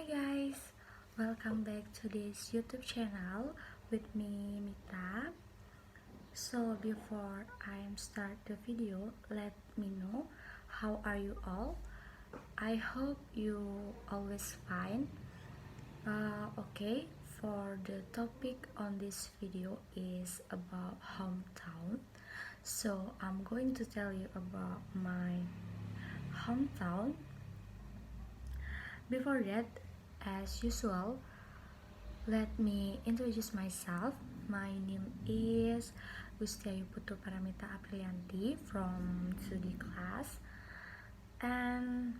Guys, welcome back to this YouTube channel with me Mita. So before I start the video, let me know how are you all. I hope you always fine. Okay, for the topic on this video is about hometown. So I'm going to tell you about my hometown. Before that, as usual, let me introduce myself. My name is Gustiayu Putu Paramita Aprilianti from 2D class. And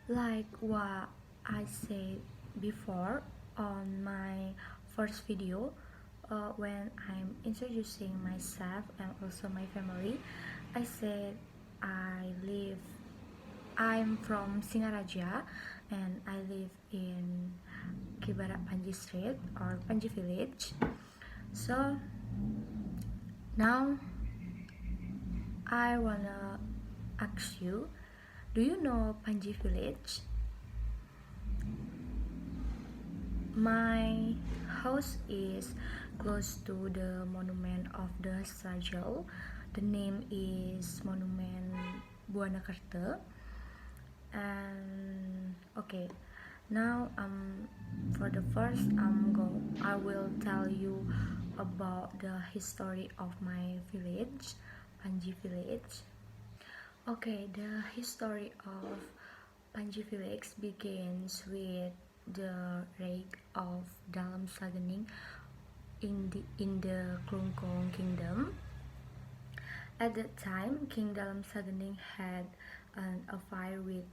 like what I said before on my first video, when I'm introducing myself and also my family, I said I'm from Singaraja and I live in Kibarak Panji Street or Panji Village. So now I wanna ask you, do you know Panji Village? My house is close to the monument of the Struggle. The name is Monument Buana Kerta. And okay, now for the first I will tell you about the history of my village, Panji Village. Okay, the history of Panji Village begins with the reign of Dalam Sagening in the Klungkong Kingdom. At that time, King Dalam Sagening had an affair with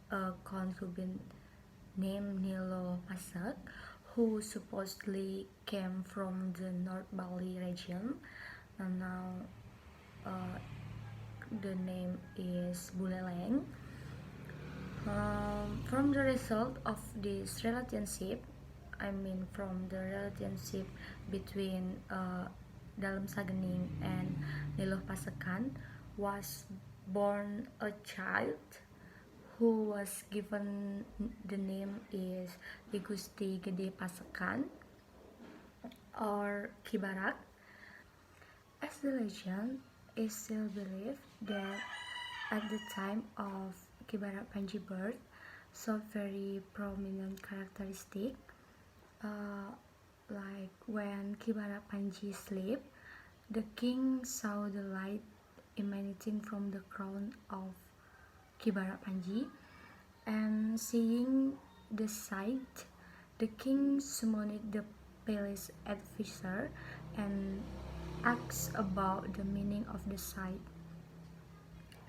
a concubine named Nilo Pasak, who supposedly came from the North Bali region, and now the name is Buleleng. From the result of this relationship, between Dalam Sagening and Nilo Pasakan, was born a child who was given the name is Gusti Gede Pasekan or Kibarak. As the legend is still believed that at the time of Kibarak Panji birth, so very prominent characteristic, like when Kibarak Panji sleep, the king saw the light emanating from the crown of Kibarak Panji, and seeing the sight, the king summoned the palace advisor and asked about the meaning of the sight.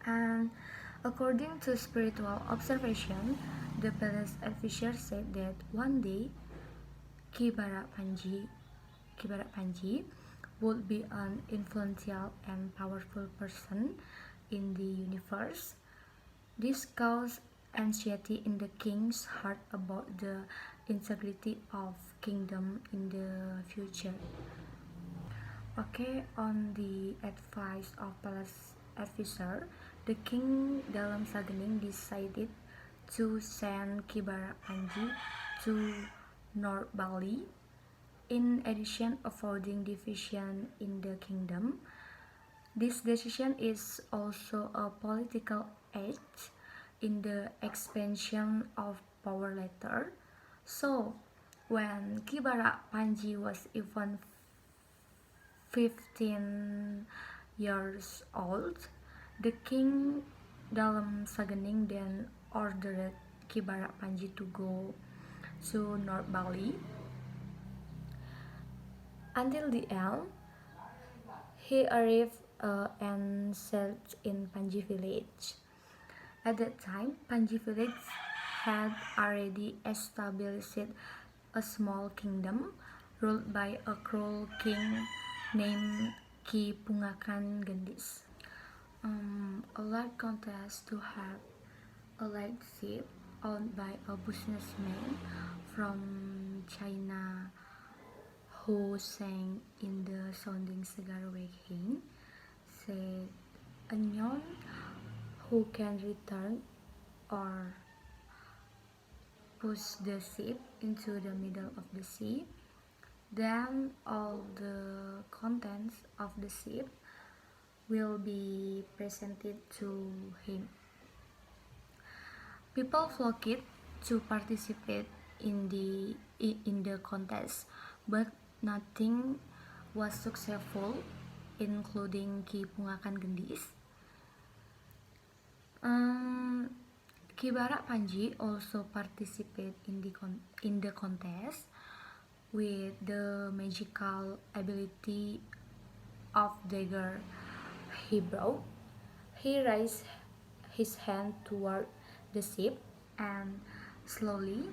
And according to spiritual observation, the palace advisor said that one day Kibarak Panji would be an influential and powerful person in the universe. This caused anxiety in the king's heart about the integrity of kingdom in the future. Okay, on the advice of palace advisor, the king Dalam Sagening decided to send Kibarak Panji to North Bali. In addition, avoiding division in the kingdom. This decision is also a political act in the expansion of power later. So, when Kibarak Panji was even 15 years old, the king Dalam Sagening then ordered Kibarak Panji to go to North Bali. Until the end, he arrived and settled in Panji Village. At that time, Panji Village had already established a small kingdom ruled by a cruel king named Ki Pungakan Gendis. A large contest to have a light ship owned by a businessman from China who sang in the sounding cigar waking, said a nyon who can return or push the ship into the middle of the sea. Then all the contents of the ship will be presented to him. People flocked to participate in the contest, but nothing was successful, including Ki Pungakan Gendis. Ki Barak Panji also participated in the contest with the magical ability of dagger he brought. He raised his hand toward the ship, and slowly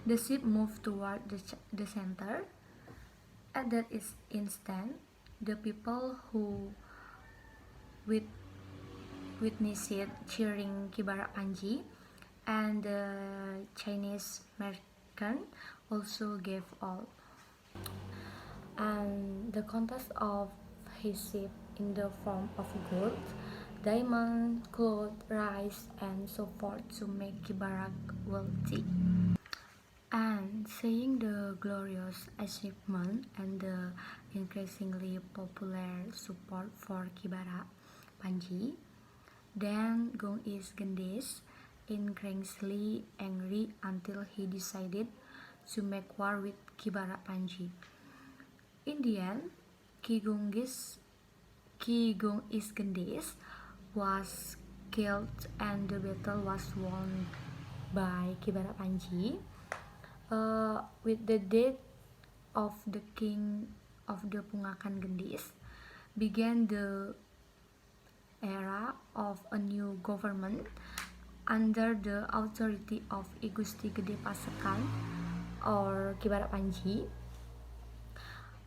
the ship moved toward the center. At that instant, the people who witnessed it cheering Ki Barak Panji and the Chinese merchant also gave all. And the contest of his ship in the form of gold, diamond, cloth, rice, and so forth to make Ki Barak wealthy. And seeing the glorious achievement and the increasingly popular support for Ki Barak Panji, then Gong is Gendis increasingly angry until he decided to make war with Ki Barak Panji. In the end, Ki Gong is Gendis was killed and the battle was won by Ki Barak Panji. With the death of the king of the Pungakan Gendis, began the era of a new government under the authority of I Gusti Gede Pasekan or Ki Barak Panji,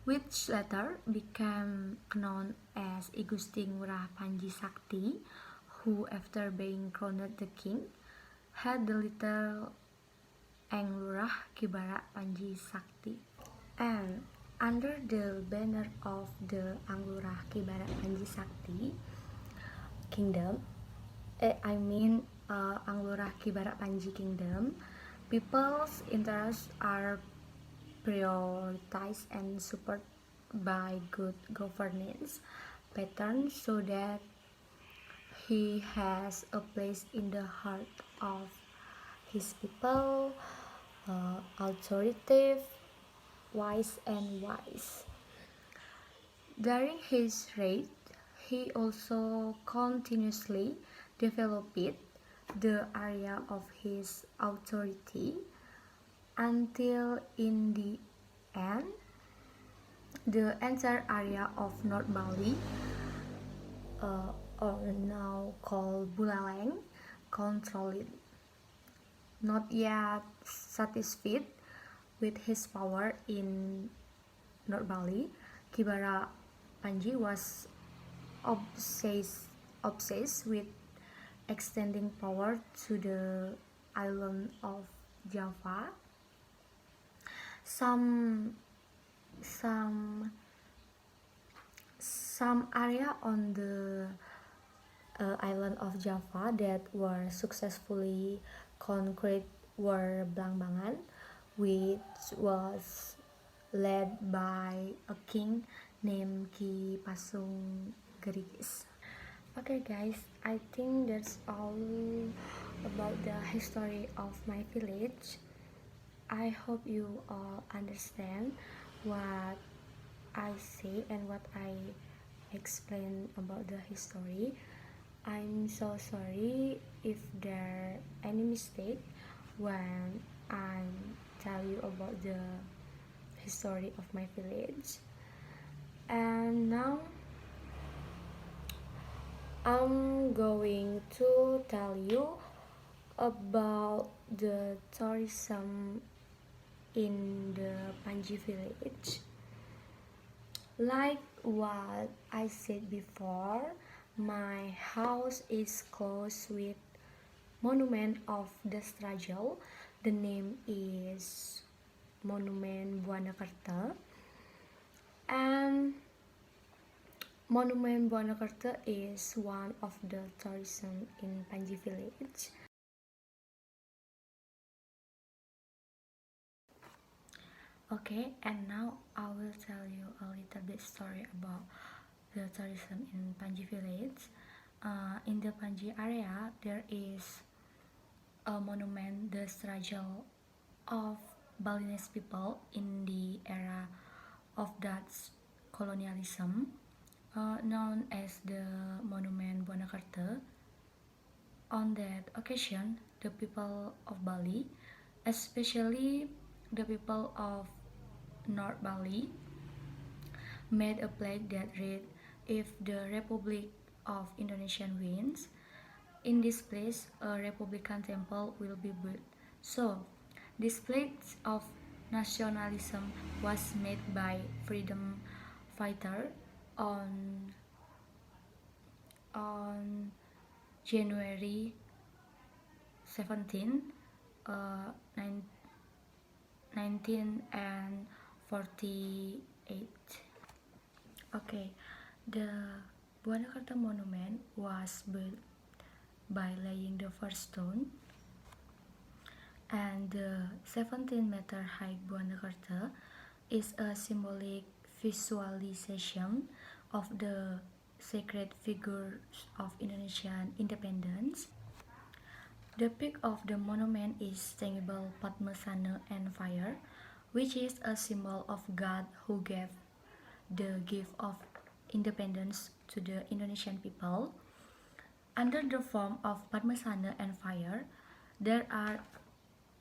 which later became known as I Gusti Ngurah Panji Sakti, who after being crowned the king, had the little Anglurah Ki Barak Panji Sakti. And under the banner of the Anglurah Ki Barak Panji Sakti kingdom, Anglurah Ki Barak Panji kingdom, people's interests are prioritized and supported by good governance patterns so that he has a place in the heart of his people, authoritative, wise and wise. During his reign, he also continuously developed the area of his authority until in the end, the entire area of North Bali, or now called Buleleng, controlled it. Not yet satisfied with his power in North Bali, Ki Barak Panji was obsessed with extending power to the island of Java. Some area on the island of Java that were successfully conquered were Blambangan, which was led by a king named Ki Pasung Gerigis. Okay guys, I think that's all about the history of my village. I hope you all understand what I say and what I explain about the history. I'm so sorry if there any mistake when I tell you about the history of my village. And now I'm going to tell you about the tourism in the Panji village. Like what I said before, my house is close with Monument of the Struggle. The name is Monument Buanakerta, and Monument Buanakerta is one of the tourism in Panji village. Okay, and now I will tell you a little bit story about the tourism in Panji village. In the Panji area, there is a monument, the struggle of Balinese people in the era of Dutch colonialism, known as the Monument Bonacarte. On that occasion, the people of Bali, especially the people of North Bali, made a plaque that read, "If the Republic of Indonesia wins, in this place a Republican temple will be built." So, this pledge of nationalism was made by freedom fighter on on January 17, uh, 1948. Okay, the Buanakarta monument was built by laying the first stone, and the 17-meter high Buanakarta is a symbolic visualization of the sacred figures of Indonesian independence. The peak of the monument is tangible Padmasana and fire, which is a symbol of God who gave the gift of independence to the Indonesian people. Under the form of Padmasana and fire, there are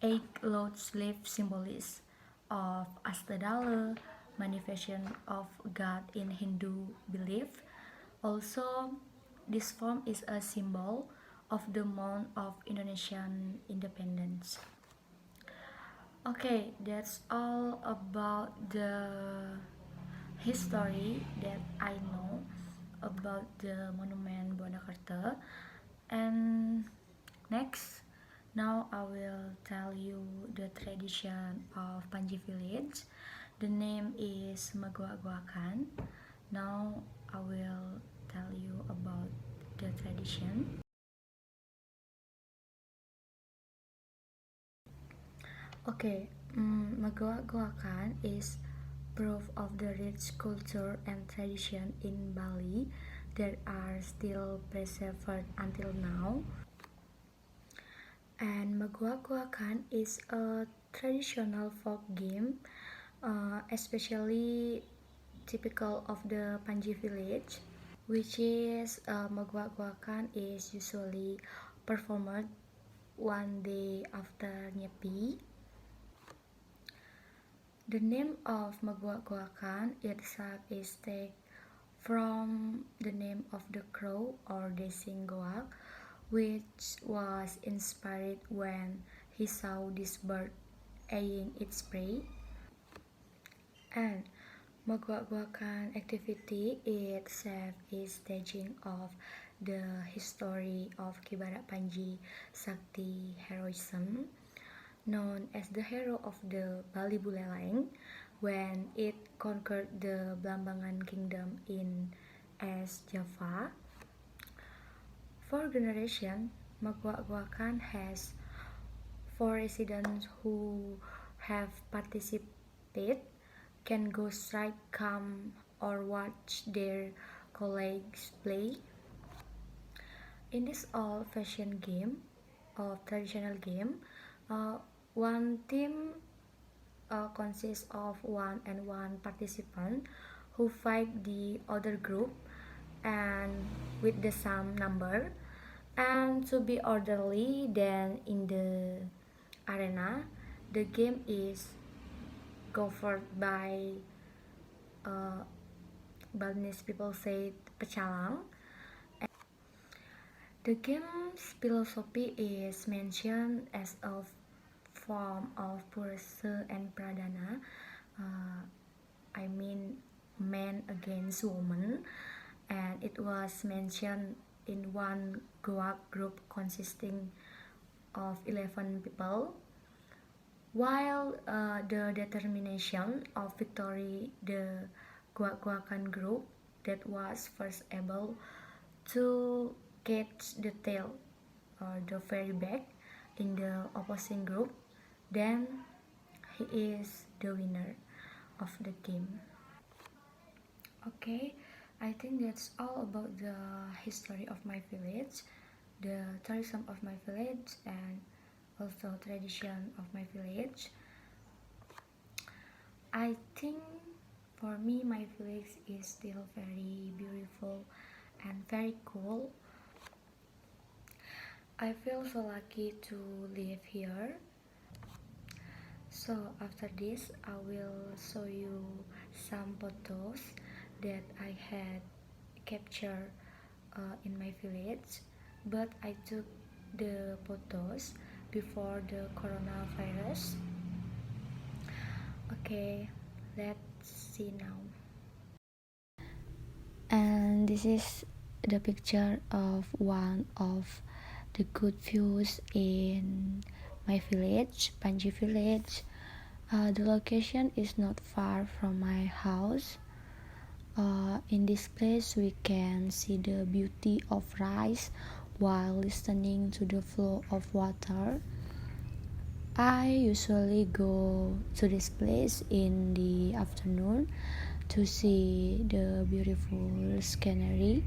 8 lotus-leaf symbols of Astadala, manifestation of God in Hindu belief. Also, this form is a symbol of the month of Indonesian independence. Okay, that's all about the history that I know about the Monument Bonacarte. And next, now I will tell you the tradition of Panji village. The name is Magua-guakan. Now I will tell you about the tradition. Okay, Magua-guakan is proof of the rich culture and tradition in Bali that are still preserved until now. And Magua-guakan is a traditional folk game, especially typical of the Panji village, which is Magua-guakan is usually performed one day after Nyepi. The name of Magua-guakan itself is taken from the name of the crow or Desing Goak, which was inspired when he saw this bird eyeing its prey. And Magua-guakan activity itself is staging of the history of Kibara Panji Sakti heroism, known as the hero of the Bali Buleleng when it conquered the Blambangan kingdom in East Java. For generations, Magua-guakan has 4 residents who have participated can go straight, come, or watch their colleagues play. In this old-fashioned game, or traditional game, one team consists of 1 participant who fight the other group and with the same number, and to be orderly then in the arena the game is governed by Balinese people say pecalang. The game's philosophy is mentioned as a form of Pursa and Pradana, I mean man against woman, and it was mentioned in one Goak group consisting of 11 people, while the determination of victory the Goak-Goakan group that was first able to catch the tail or the very back in the opposing group, then he is the winner of the game. Okay, I think that's all about the history of my village, the tourism of my village, and also tradition of my village. I think for me my village is still very beautiful and very cool. I feel so lucky to live here. So after this I will show you some photos that I had captured in my village, but I took the photos before the coronavirus. Okay, let's see now. And this is the picture of one of the good views in my village, Panji village. The location is not far from my house. In this place we can see the beauty of rice while listening to the flow of water. I usually go to this place in the afternoon to see the beautiful scenery.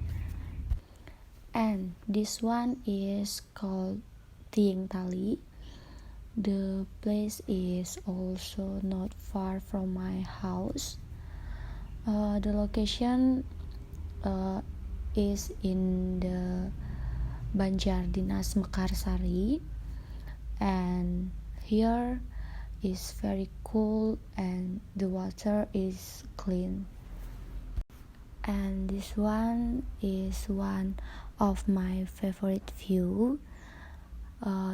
And this one is called Tieng Tali. The place is also not far from my house. The location is in the Banjar Dinas Mekarsari, and here is very cool and the water is clean. And this one is one of my favorite view.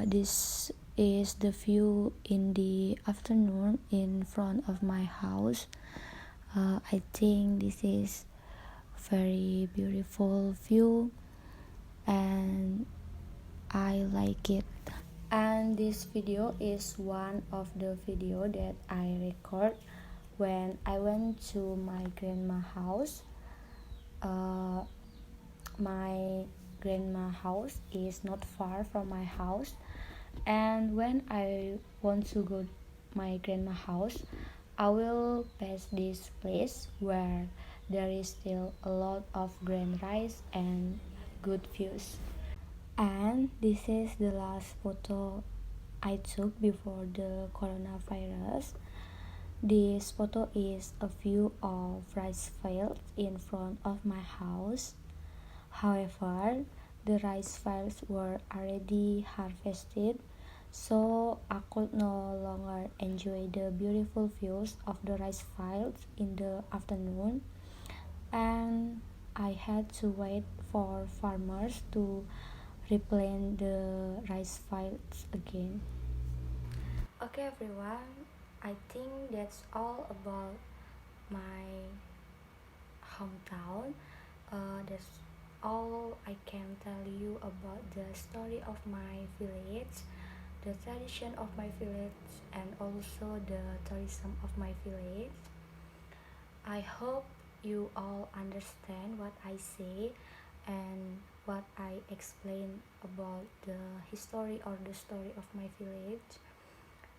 This is the view in the afternoon in front of my house. I think this is very beautiful view and I like it. And this video is one of the video that I record when I went to my grandma house. My grandma house is not far from my house, and when I want to go my grandma house, I will pass this place where there is still a lot of green rice and good views. And this is the last photo I took before the coronavirus. This photo is a view of rice fields in front of my house. However, the rice fields were already harvested, so I could no longer enjoy the beautiful views of the rice fields in the afternoon, and I had to wait for farmers to replant the rice fields again. Okay everyone, I think that's all about my hometown. That's all I can tell you about the story of my village, the tradition of my village, and also the tourism of my village. I hope you all understand what I say and what I explain about the history or the story of my village.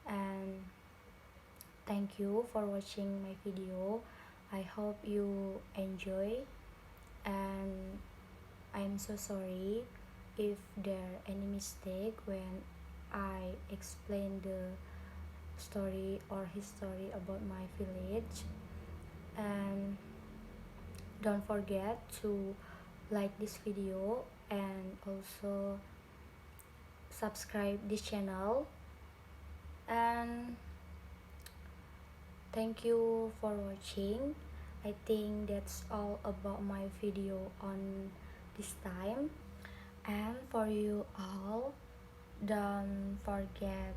And thank you for watching my video. I hope you enjoy, and I'm so sorry if there any mistake when I explain the story or history about my village. And don't forget to like this video and also subscribe this channel. And thank you for watching. I think that's all about my video on this time. And for you all, don't forget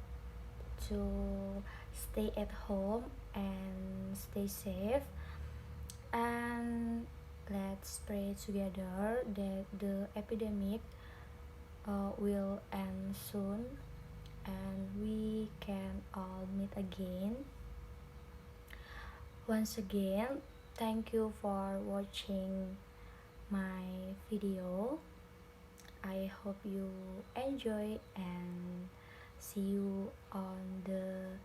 to stay at home and stay safe, and let's pray together that the epidemic will end soon and we can all meet again. Once again, thank you for watching my video. I hope you enjoy and see you on the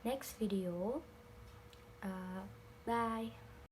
next next video. Bye.